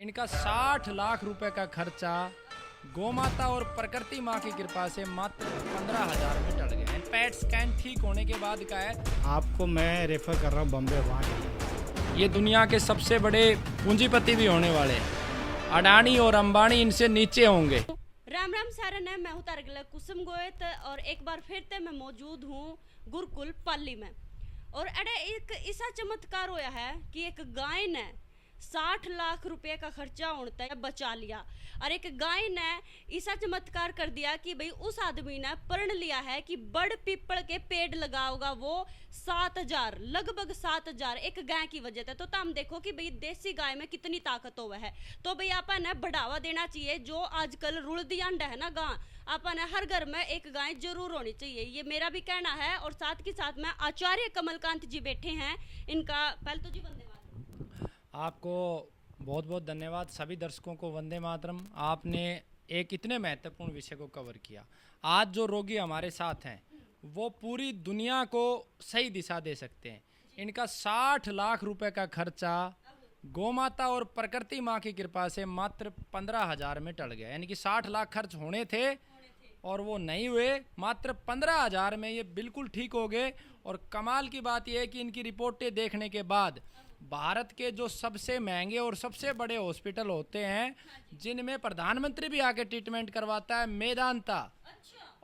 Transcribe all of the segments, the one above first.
इनका 60 लाख रुपए का खर्चा गोमाता और प्रकृति माँ की कृपा से मात्र 15,000 में टल गया है। पेट स्कैन ठीक होने के बाद का है। आपको मैं रेफर कर रहा हूँ बम्बे, वहाँ के लिए। ये दुनिया के सबसे बड़े पूंजीपति भी होने वाले हैं। अडानी और अंबानी इनसे नीचे होंगे। राम राम सारन है, मैं हूँ तारगला कुसुम गोयत और एक बार फिर से मैं मौजूद हूँ गुरुकुल पाली में। और अरे एक ऐसा चमत्कार होया है कि एक गाय ने 60 लाख रुपए का खर्चा होता है बचा लिया। और एक गाय ने ऐसा चमत्कार कर दिया कि भाई उस आदमी ने प्रण लिया है कि बड़ पीपल के पेड़ लगाओगा वो 7,000, लगभग 7,000 एक गाय की वजह से। तो तुम देखो कि भाई देसी गाय में कितनी ताकत हो है। तो भाई अपन ने बढ़ावा देना चाहिए। जो आजकल रुड़दी अंडा है ना गाय, अपन ने हर घर में एक गाय जरूर होनी चाहिए, ये मेरा भी कहना है। और साथ के साथ में आचार्य कमलकांत जी बैठे हैं, इनका पहले तो जी वंदे मातरम। आपको बहुत बहुत धन्यवाद। सभी दर्शकों को वंदे मातरम। आपने एक इतने महत्वपूर्ण विषय को कवर किया। आज जो रोगी हमारे साथ हैं वो पूरी दुनिया को सही दिशा दे सकते हैं। इनका 60 लाख रुपए का खर्चा गोमाता और प्रकृति माँ की कृपा से मात्र 15,000 में टल गया। यानी कि 60 लाख खर्च होने थे और वो नहीं हुए, मात्र 15,000 में ये बिल्कुल ठीक हो गए। और कमाल की बात यह है कि इनकी रिपोर्टें देखने के बाद भारत के जो सबसे महंगे और सबसे बड़े हॉस्पिटल होते हैं जिनमें प्रधानमंत्री भी आके ट्रीटमेंट करवाता है, मेदांता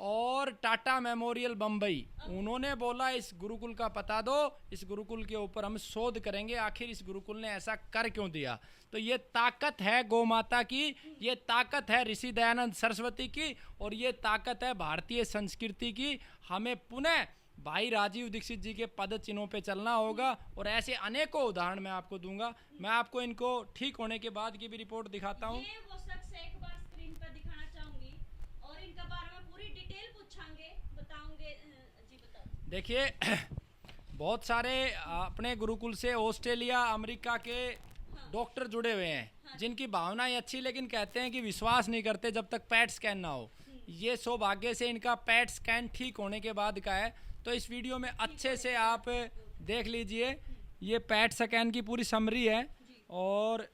और टाटा मेमोरियल बम्बई, उन्होंने बोला इस गुरुकुल का पता दो, इस गुरुकुल के ऊपर हम शोध करेंगे आखिर इस गुरुकुल ने ऐसा कर क्यों दिया। तो ये ताकत है गौ माता की, ये ताकत है ऋषि दयानंद सरस्वती की, और ये ताकत है भारतीय संस्कृति की। हमें पुनः भाई राजीव दीक्षित जी के पद चिन्हों पे चलना होगा। और ऐसे अनेकों उदाहरण मैं आपको दूंगा। मैं आपको इनको ठीक होने के बाद की भी रिपोर्ट दिखाता हूँ। ये वो शख्स एक बार स्क्रीन पर दिखाना चाहूंगी और इनके बारे में पूरी डिटेल पूछांगे, बताऊंगे। जी बताओ। देखिए बहुत सारे अपने गुरुकुल से ऑस्ट्रेलिया अमेरिका के डॉक्टर जुड़े हुए हैं जिनकी भावनाएं अच्छी, लेकिन कहते हैं कि विश्वास नहीं करते जब तक पैट स्कैन ना हो। ये सौभाग्य से इनका पैट स्कैन ठीक होने के बाद का है। तो इस वीडियो में अच्छे से आप देख लीजिए, ये पैट स्कैन की पूरी समरी है और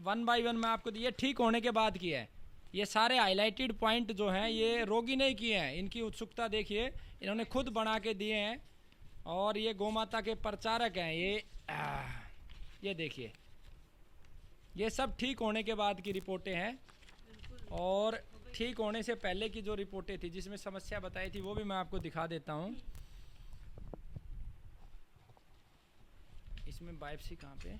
1 बाय 1 मैं आपको ये ठीक होने के बाद की है। ये सारे हाईलाइटेड पॉइंट जो हैं ये रोगी ने किए हैं। इनकी उत्सुकता देखिए, इन्होंने खुद बना के दिए हैं और ये गोमाता के प्रचारक हैं। ये देखिए, ये सब ठीक होने के बाद की रिपोर्टें हैं। और ठीक होने से पहले की जो रिपोर्टें थी जिसमें समस्या बताई थी वो भी मैं आपको दिखा देता हूँ। इसमें बायोप्सी कहाँ पे?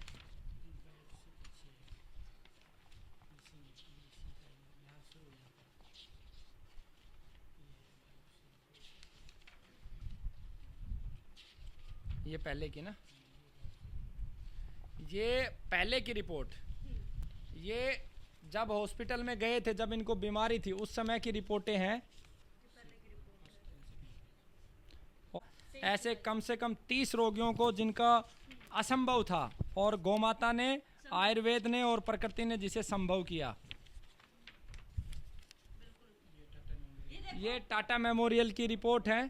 ये पहले की ना, ये पहले की रिपोर्ट, ये जब हॉस्पिटल में गए थे, जब इनको बीमारी थी उस समय की रिपोर्टें हैं। ऐसे कम से कम 30 रोगियों को जिनका असंभव था और गोमाता ने, आयुर्वेद ने और प्रकृति ने जिसे संभव किया। ये टाटा मेमोरियल की रिपोर्ट है।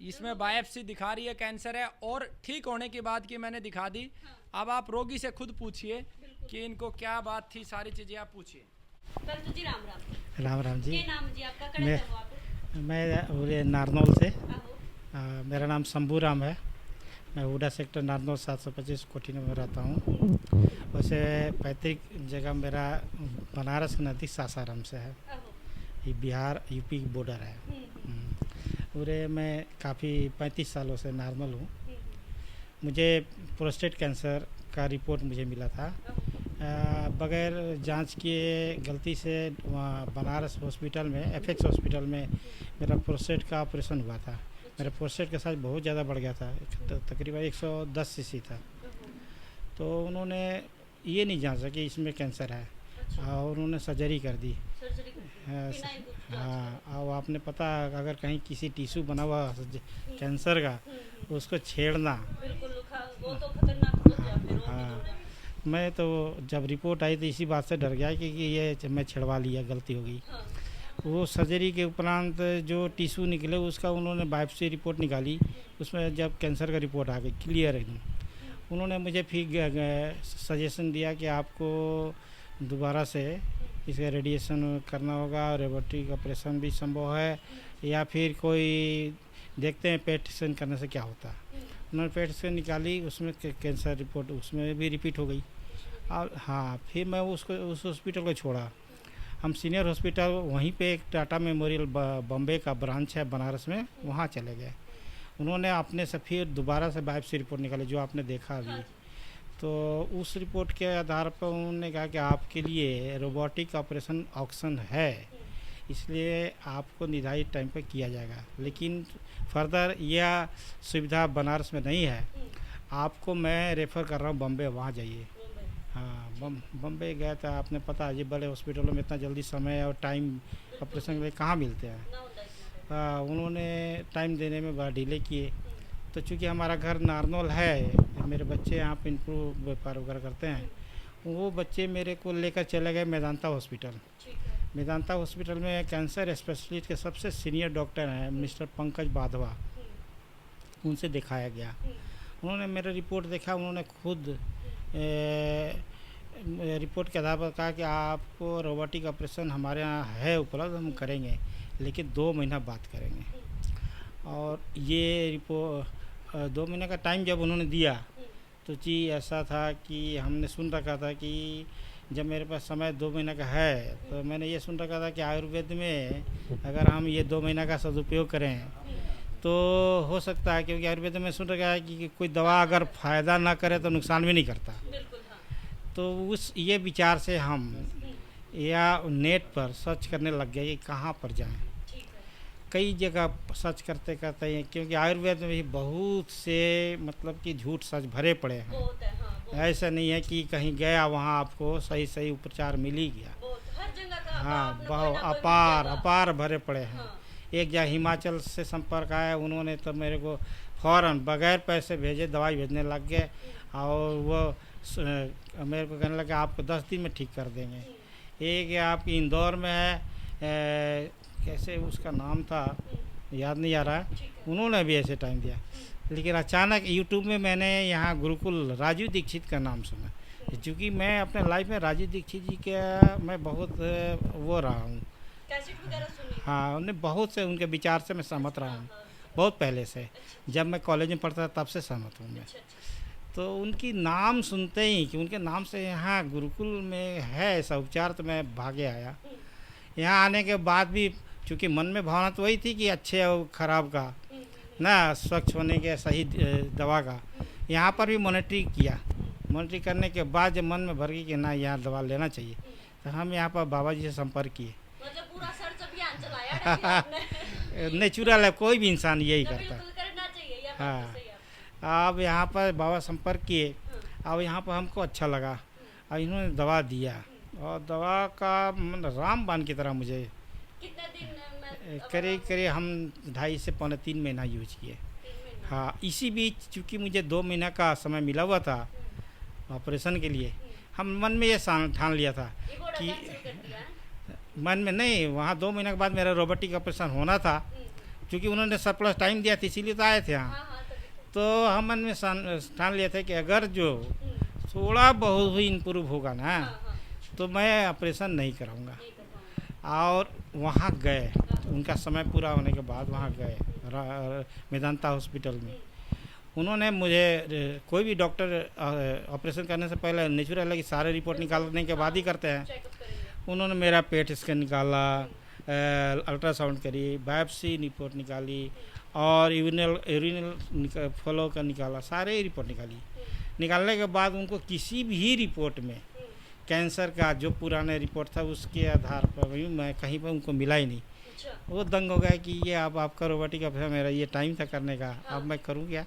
इसमें बायोप्सी दिखा रही है कैंसर है और ठीक होने के बाद की मैंने दिखा दी। अब आप रोगी से खुद पूछिए कि इनको क्या बात थी, सारी चीजें आप पूछिए। तो जी राम राम। राम राम जी। क्या नाम जी आपका? मैं नारनौल से। आहो। मेरा नाम शंभू राम है। मैं हुडा सेक्टर नारनौल 725 कोठी में रहता हूँ। वैसे पैतृक जगह मेरा बनारस के नज़दीक सासाराम से है। ये बिहार यूपी बॉर्डर है। पूरे मैं काफ़ी 35 सालों से नॉर्मल हूँ। मुझे प्रोस्टेट कैंसर का रिपोर्ट मुझे मिला था। बगैर जांच किए गलती से वहाँ बनारस हॉस्पिटल में, एफएक्स हॉस्पिटल में मेरा प्रोस्टेट का ऑपरेशन हुआ था। मेरा प्रोस्टेट का साइज बहुत ज़्यादा बढ़ गया था, तकरीबन 110 सीसी था। तो उन्होंने ये नहीं जांचा कि इसमें कैंसर है और उन्होंने सर्जरी कर दी। हाँ, और आपने पता अगर कहीं किसी टिश्यू बना हुआ कैंसर का उसको छेड़ना, वो तो खतरनाक। हाँ, मैं तो जब रिपोर्ट आई तो इसी बात से डर गया कि ये मैं छिड़वा लिया, गलती हो गई। वो सर्जरी के उपरांत जो टिश्यू निकले उसका उन्होंने बायोप्सी रिपोर्ट निकाली, उसमें जब कैंसर का रिपोर्ट आ गई क्लियर एकदम। उन्होंने मुझे फिर सजेशन दिया कि आपको दोबारा से इसका रेडिएशन करना होगा, रोबोटिक ऑपरेशन भी संभव है, या फिर कोई देखते हैं पेट स्कैन करने से क्या होता है। उन्होंने पेट स्कैन निकाली, उसमें कैंसर रिपोर्ट उसमें भी रिपीट हो गई। और हाँ, फिर मैं उसको उस हॉस्पिटल को छोड़ा। हम सीनियर हॉस्पिटल वहीं पे एक टाटा मेमोरियल बॉम्बे का ब्रांच है बनारस में, वहाँ चले गए। उन्होंने अपने से फिर दोबारा से बायोप्सी रिपोर्ट निकाली जो आपने देखा अभी। तो उस रिपोर्ट के आधार पर उन्होंने कहा कि आपके लिए रोबोटिक ऑपरेशन ऑप्शन है, इसलिए आपको निर्धारित टाइम पर किया जाएगा, लेकिन फर्दर यह सुविधा बनारस में नहीं है। आपको मैं रेफ़र कर रहा हूँ बम्बे, वहाँ जाइए। हाँ, बम्बे गया था, आपने पता है बड़े हॉस्पिटलों में इतना जल्दी समय और टाइम ऑपरेशन के लिए कहाँ मिलते हैं। हाँ, उन्होंने टाइम देने में बड़ा डिले किए। तो चूँकि हमारा घर नारनौल है, मेरे बच्चे यहाँ पे इम्प्रूव व्यापार वगैरह करते हैं, वो बच्चे मेरे को लेकर चले गए मेदांता हॉस्पिटल। मेदांता हॉस्पिटल में कैंसर स्पेशलिस्ट के सबसे सीनियर डॉक्टर हैं मिस्टर पंकज बाधवा, उनसे दिखाया गया। उन्होंने मेरा रिपोर्ट देखा, उन्होंने खुद रिपोर्ट के आधार पर कहा कि आपको रोबोटिक ऑपरेशन हमारे यहाँ है उपलब्ध, हम करेंगे, लेकिन 2 महीना बाद करेंगे। और ये रिपोर्ट 2 महीने का टाइम जब उन्होंने दिया, तो चीज़ ऐसा था कि हमने सुन रखा था कि जब मेरे पास समय 2 महीने का है, तो मैंने ये सुन रखा था कि आयुर्वेद में अगर हम ये 2 महीना का सदुपयोग करें तो हो सकता है, क्योंकि आयुर्वेद में सुन रखा है कि कोई दवा अगर फ़ायदा ना करे तो नुकसान भी नहीं करता। तो उस ये विचार से हम या नेट पर सर्च करने लग गए कि कहाँ पर जाएं। कई जगह सर्च करते करते हैं, क्योंकि आयुर्वेद में भी बहुत से मतलब कि झूठ सच भरे पड़े हैं। ऐसा नहीं है कि कहीं गया वहाँ आपको सही सही उपचार मिल ही गया। हाँ, बहुत अपार भरे पड़े हैं। एक जगह हिमाचल से संपर्क आया, उन्होंने तो मेरे को फ़ौरन बगैर पैसे भेजे दवाई भेजने लग गए, और वो मेरे को कहने लगे आपको 10 दिन में ठीक कर देंगे। एक आपकी इंदौर में है, कैसे उसका नाम था याद नहीं आ रहा है, उन्होंने भी ऐसे टाइम दिया। लेकिन अचानक यूट्यूब में मैंने यहाँ गुरुकुल राजीव दीक्षित का नाम सुना, क्योंकि मैं अपने लाइफ में राजीव दीक्षित जी का मैं बहुत वो रहा हूँ। हाँ, उन्हें बहुत से उनके विचार से मैं सहमत रहा हूँ, बहुत पहले से, जब मैं कॉलेज में पढ़ता था तब से सहमत हूँ मैं। तो उनकी नाम सुनते ही कि उनके नाम से यहाँ गुरुकुल में है ऐसा उपचार, तो मैं भागे आया। यहाँ आने के बाद भी चूँकि मन में भावना तो वही थी कि अच्छे और ख़राब का ना, स्वच्छ होने के सही दवा का। यहाँ पर भी मॉनिटरिंग किया, मॉनिटरिंग करने के बाद जब मन में भर गई कि ना यहाँ दवा लेना चाहिए, तो हम यहाँ पर बाबा जी से संपर्क किए। मतलब पूरा सर्च अभियान चलाया नेचुरल है, कोई भी इंसान यही करता है। करना चाहिए या हाँ, अब यहाँ पर बाबा संपर्क किए, अब यहाँ पर हमको अच्छा लगा, अब इन्होंने दवा दिया, और दवा का रामबाण की तरह मुझे कितने दिन करीब हम 2.5 से पौने 3 महीना यूज किए। हाँ, इसी बीच चूँकि मुझे 2 महीना का समय मिला हुआ था ऑपरेशन के लिए, हम मन में ये ठान लिया था कि मन में नहीं, वहाँ 2 महीने के बाद मेरा रोबोटिक ऑपरेशन होना था, क्योंकि उन्होंने सरप्लस टाइम दिया था, इसीलिए तो आए थे यहाँ। तो हम मन में ठान लिया था कि अगर जो थोड़ा बहुत भी इम्प्रूव होगा ना, तो मैं ऑपरेशन नहीं कराऊंगा। और वहाँ गए, उनका समय पूरा होने के बाद वहाँ गए मेदांता हॉस्पिटल में। उन्होंने मुझे, कोई भी डॉक्टर ऑपरेशन करने से पहले नेचुरल है कि सारे रिपोर्ट निकालने के बाद ही करते हैं। उन्होंने मेरा पेट स्कैन निकाला, अल्ट्रासाउंड करी, बायोप्सी रिपोर्ट निकाली, और यूरिनल फॉलो का निकाला, सारे रिपोर्ट निकालने के बाद उनको किसी भी रिपोर्ट में कैंसर का जो पुराने रिपोर्ट था उसके आधार पर भी मैं कहीं पर उनको मिला ही नहीं। वो दंग हो गया कि ये अब आपका रोबोटिक ऑपरेशन, मेरा ये टाइम था करने का, अब मैं करूँ क्या।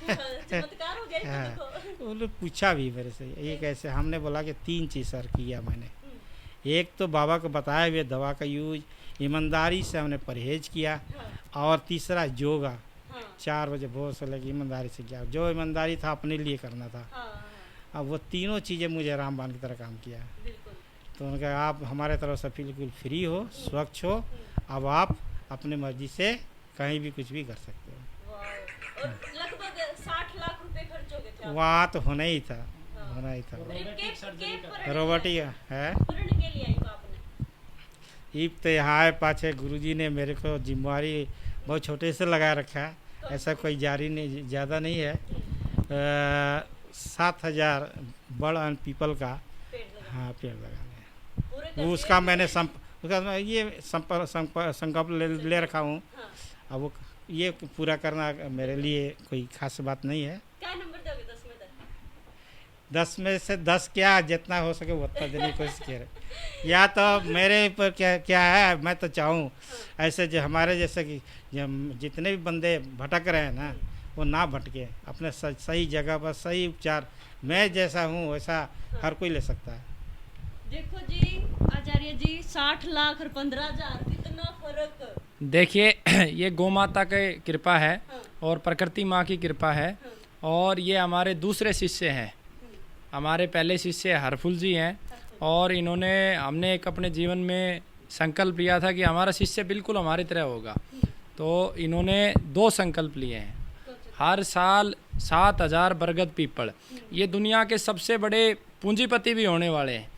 चमत्कार हो गया। हाँ, उन्होंने पूछा भी मेरे से ये कैसे, हमने बोला कि 3 चीज़ सर किया मैंने। एक तो बाबा को बताए हुए दवा का यूज, ईमानदारी से हमने परहेज किया, और तीसरा योगा। 4 बजे भोर से लेकर ईमानदारी से किया, जो ईमानदारी था अपने लिए करना था। अब वो तीनों चीज़ें मुझे रामबाण की तरह काम किया। तो उन्होंने कहा आप हमारे तरफ से बिल्कुल फ्री हो, स्वच्छ हो, अब आप अपने मर्जी से कहीं भी कुछ भी कर सकते हो। लगभग 60 लाख रुपए खर्च हो गए थे। वहाँ तो होना ही था, होना ही था। के रोबोटिक है पूर्ण के लिए आई आपने। ईब तो यहाँ है पाछे गुरुजी ने मेरे को जिम्मेवारी बहुत छोटे से लगा रखा है, ऐसा कोई जारी नहीं, ज़्यादा नहीं है। 7,000 बड़ एंड पीपल का हाँ पेड़ लगाने हैं। पूरे वो उसका मैंने उसका ये संकल्प ले रखा हूँ। अब वो ये पूरा करना मेरे लिए कोई खास बात नहीं है। क्या नंबर दोगे 10 में 10 में से 10 क्या, जितना हो सके वो उतना देने की कोशिश करे। या तो मेरे ऊपर क्या है, मैं तो चाहूँ ऐसे जो हमारे जैसे कि जितने भी बंदे भटक रहे हैं ना, वो ना भटके, अपने सही जगह पर सही उपचार। मैं जैसा हूँ वैसा हर कोई ले सकता है। देखो जी आचार्य जी 60 लाख और 15,000 कितना फर्क। देखिए ये गौ माता की कृपा है और प्रकृति माँ की कृपा है। और ये हमारे दूसरे शिष्य हैं, हमारे पहले शिष्य हरफुल जी हैं, और हमने एक अपने जीवन में संकल्प लिया था कि हमारा शिष्य बिल्कुल हमारी तरह होगा। तो इन्होंने 2 संकल्प लिए हैं। हर साल 7,000 बरगद पीपल, ये दुनिया के सबसे बड़े पूंजीपति भी होने वाले हैं।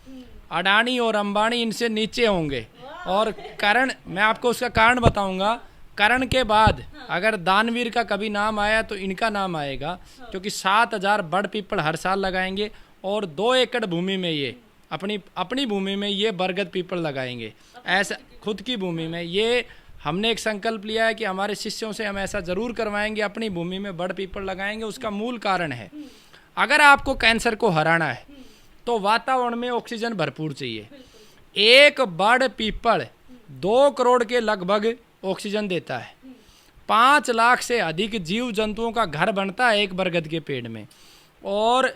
अडानी और अंबानी इनसे नीचे होंगे। और करण, मैं आपको उसका कारण बताऊंगा। करण के बाद अगर दानवीर का कभी नाम आया तो इनका नाम आएगा, क्योंकि 7,000 बड़ पीपल हर साल लगाएंगे और 2 एकड़ भूमि में ये अपनी भूमि में ये बरगद पीपल लगाएंगे। ऐसा खुद की भूमि में ये हमने एक संकल्प लिया है कि हमारे शिष्यों से हम ऐसा ज़रूर करवाएंगे, अपनी भूमि में बड़ पीपल लगाएंगे। उसका मूल कारण है, अगर आपको कैंसर को हराना है तो वातावरण में ऑक्सीजन भरपूर चाहिए। एक बड़ पीपल 2 करोड़ के लगभग ऑक्सीजन देता है। 5 लाख से अधिक जीव जंतुओं का घर बनता है एक बरगद के पेड़ में। और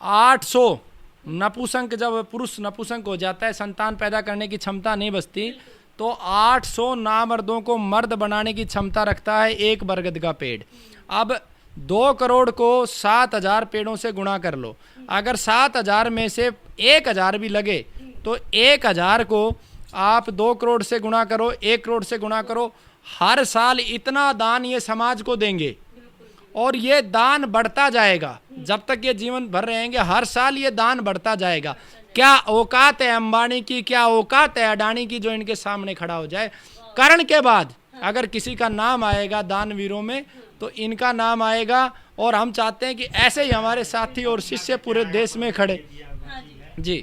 800 नपुंसक, जब पुरुष नपुंसक हो जाता है, संतान पैदा करने की क्षमता नहीं बचती, तो 800 नामर्दों को मर्द बनाने की क्षमता रखता है एक बरगद का पेड़। अब 2 करोड़ को 7,000 पेड़ों से गुणा कर लो। अगर 7,000 में से 1,000 भी लगे तो 1,000 को आप 2 करोड़ से गुणा करो, 1 करोड़ से गुणा करो। हर साल इतना दान ये समाज को देंगे और ये दान बढ़ता जाएगा जब तक ये जीवन भर रहेंगे। हर साल ये दान बढ़ता जाएगा। क्या औकात है अंबानी की, क्या औकात है अडानी की जो इनके सामने खड़ा हो जाए। करण के बाद अगर किसी का नाम आएगा दानवीरों में तो इनका नाम आएगा। और हम चाहते हैं कि ऐसे ही हमारे साथी और शिष्य पूरे देश में खड़े। जी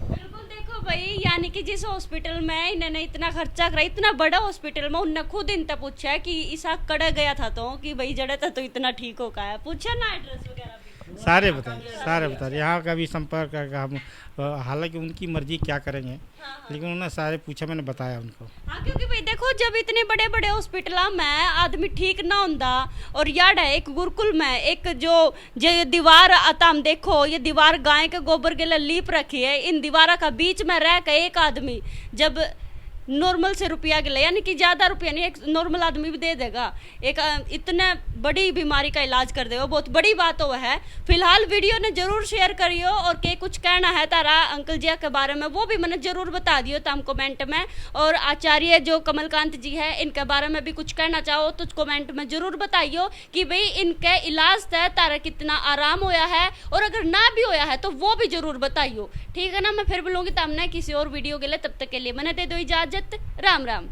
बिल्कुल। देखो भाई, यानी कि जिस हॉस्पिटल में इन्होंने इतना खर्चा करा, इतना बड़ा हॉस्पिटल में, उनने खुद इनसे पूछा है कि ईसा कड़ा गया था तो कि भाई जड़े था तो इतना ठीक हो गया, पूछा ना एड्रेस वगैरह भी सारे बताइए यहाँ का भी संपर्क का हम, हालांकि उनकी मर्जी क्या करेंगे, लेकिन उन्होंने सारे पूछा, मैंने बताया उनको। हाँ, क्योंकि भाई देखो जब इतने बड़े बड़े हॉस्पिटल में आदमी ठीक ना होता, और यार है एक गुरुकुल में एक जो दीवार आता, हम देखो ये दीवार गाय के गोबर के लिए लीप रखी है, इन दीवार का बीच में रह के एक आदमी जब नॉर्मल से रुपया के लिए, यानी कि ज़्यादा रुपया नहीं, एक नॉर्मल आदमी भी दे देगा, एक इतने बड़ी बीमारी का इलाज कर देगा, बहुत बड़ी बात हो है। फिलहाल वीडियो ने जरूर शेयर करियो, और के कुछ कहना है तारा अंकल जी के बारे में वो भी मैंने जरूर बता दियो तम कमेंट में। और आचार्य जो कमलकांत जी है इनके बारे में भी कुछ कहना चाहो तो कमेंट में जरूर बताइयो कि भाई इनके इलाज से तारा कितना आराम होया है, और अगर ना भी होया है तो वो भी जरूर बताइयो। ठीक है ना, मैं फिर बोलूँगी तमने किसी और वीडियो के लिए, तब तक के लिए मैंने दे दो इजाज़त। राम राम।